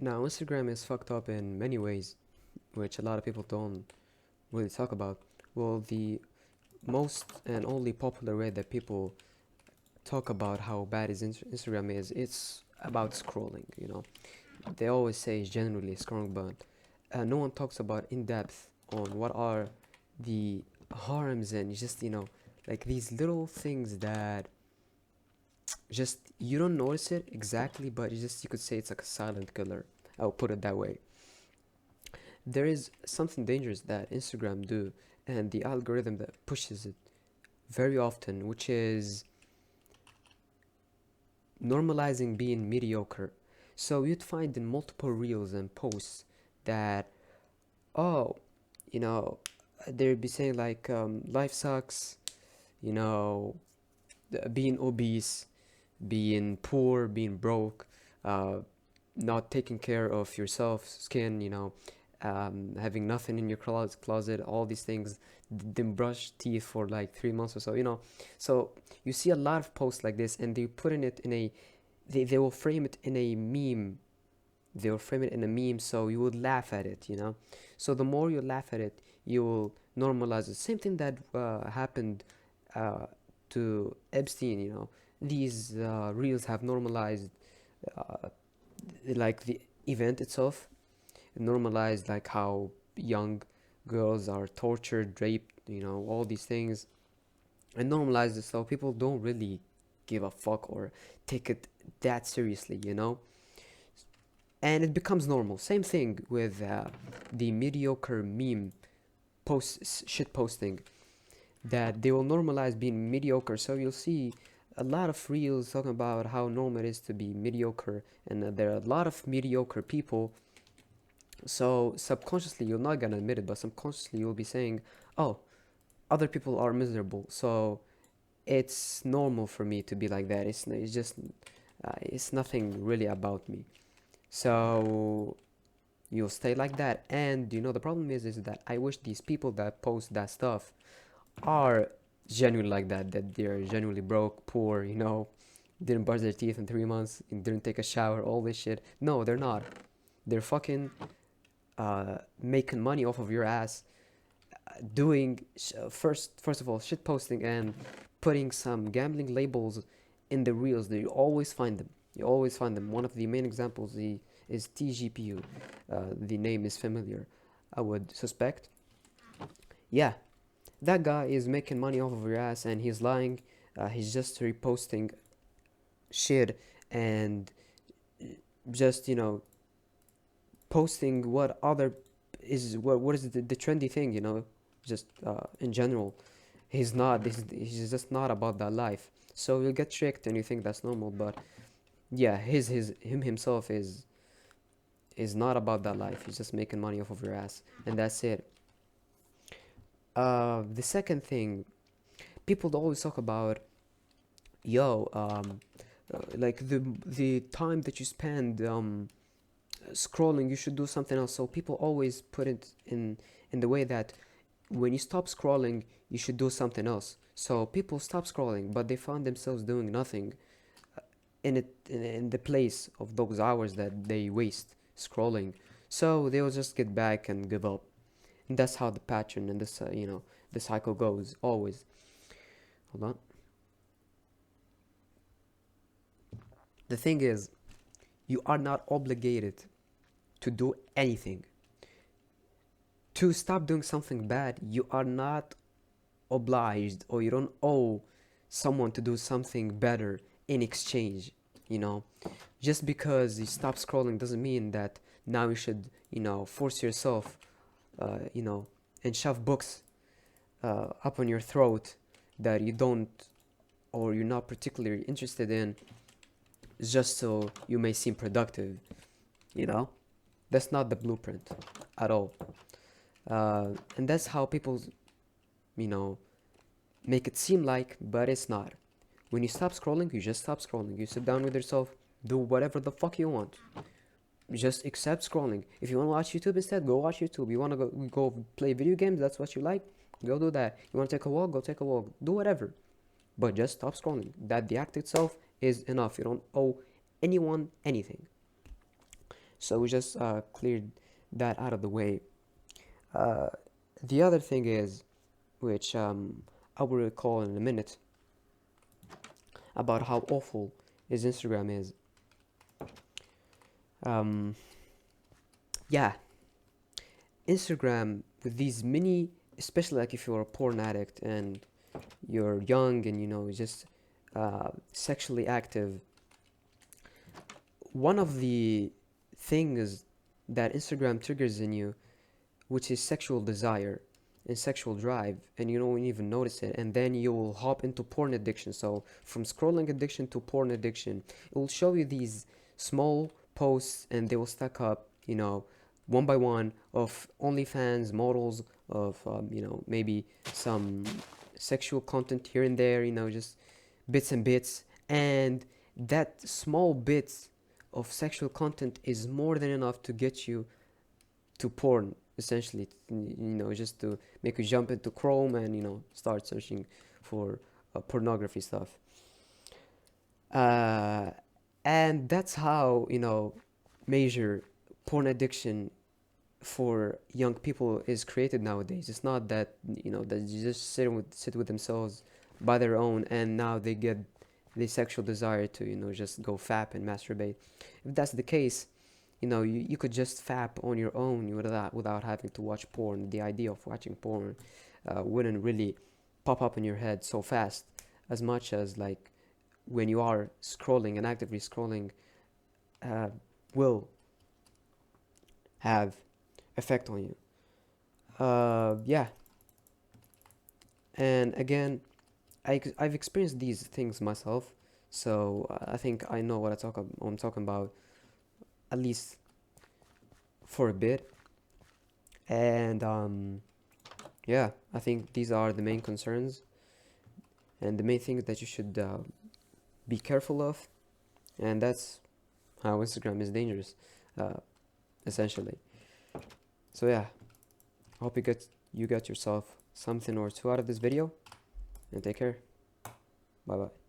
Now, Instagram is fucked up in many ways, which a lot of people don't really talk about. Well, the most and only popular way that people talk about how bad Instagram is, it's about scrolling. They always say it's generally scrolling, but no one talks about in depth on what are the harms and just like these little things that just you don't notice it exactly, but you could say it's like a silent killer. I'll put it that way. There is something dangerous that Instagram do, and the algorithm that pushes it very often, which is normalizing being mediocre. So you'd find in multiple reels and posts that, oh, you know, they'd be saying like, life sucks, you know, being obese, being poor, being broke, uh, not taking care of yourself, skin, having nothing in your closet, all these things, didn't brush teeth for like 3 months or so. So you see a lot of posts like this, and they putting it in a, they will frame it in a meme. They will frame it in a meme, so you would laugh at it. So the more you laugh at it, you will normalize it. Same thing that happened uh, to Epstein. These reels have normalized uh, like the event itself. It normalized like how young girls are tortured, raped, all these things, and normalized it so people don't really give a fuck or take it that seriously. And it becomes normal. Same thing with the mediocre meme post shit posting, that they will normalize being mediocre. So you'll see a lot of reels talking about how normal it is to be mediocre, and there are a lot of mediocre people. So subconsciously, you're not gonna admit it, but subconsciously, you'll be saying, "Oh, other people are miserable, so it's normal for me to be like that. It's just it's nothing really about me." So you'll stay like that, and the problem is that I wish these people that post that stuff are genuinely like that they're genuinely broke, poor, didn't brush their teeth in 3 months, and didn't take a shower, all this shit. No, they're not. They're fucking making money off of your ass, doing first of all shit posting and putting some gambling labels in the reels. That you always find them. You always find them. One of the main examples is TGPU. The name is familiar, I would suspect. Yeah, that guy is making money off of your ass, and he's lying. He's just reposting shit and just posting what other is what is the trendy thing, just in general. He's just not about that life. So you get tricked and you think that's normal, but yeah, him himself is not about that life. He's just making money off of your ass, and that's it. The second thing, people always talk about, yo, like the time that you spend scrolling, you should do something else. So people always put it in the way that when you stop scrolling, you should do something else. So people stop scrolling, but they find themselves doing nothing in the place of those hours that they waste scrolling. So they'll just get back and give up. And that's how the pattern and the cycle goes always. Hold on. The thing is, you are not obligated to do anything. To stop doing something bad, you are not obliged, or you don't owe someone to do something better in exchange. You know, just because you stop scrolling doesn't mean that now you should, force yourself, you know, and shove books up on your throat that you don't, or you're not particularly interested in, just so you may seem productive. You know, that's not the blueprint at all. And that's how people, you know, make it seem like, but it's not. When you stop scrolling, you just stop scrolling. You sit down with yourself, do whatever the fuck you want. Just accept scrolling. If you want to watch YouTube instead, go watch YouTube. You want to go play video games, that's what you like, go do that. You want to take a walk, go take a walk. Do whatever. But just stop scrolling. That the act itself is enough. You don't owe anyone anything. So we just cleared that out of the way. Uh, the other thing is, which I will recall in a minute, about how awful is Instagram is. Um, yeah, Instagram with these mini, especially like if you're a porn addict and you're young and just sexually active. One of the things that Instagram triggers in you, which is sexual desire and sexual drive, and you don't even notice it, and then you will hop into porn addiction. So from scrolling addiction to porn addiction, it will show you these small posts, and they will stack up, one by one, of OnlyFans models, of maybe some sexual content here and there, just bits and bits, and that small bits of sexual content is more than enough to get you to porn, essentially, just to make you jump into Chrome and start searching for pornography stuff. uh, and that's how major porn addiction for young people is created nowadays. It's not that that you just sit with themselves by their own, and now they get the sexual desire to just go fap and masturbate. If that's the case, you could just fap on your own without having to watch porn. The idea of watching porn wouldn't really pop up in your head so fast, as much as like when you are scrolling and actively scrolling uh, will have effect on you. Yeah, and again, I've experienced these things myself, so I think I know what I'm talking about, at least for a bit. And yeah, I think these are the main concerns and the main things that you should be careful of, and that's how Instagram is dangerous, uh, essentially. So yeah, I hope you got yourself something or two out of this video, and take care. Bye bye.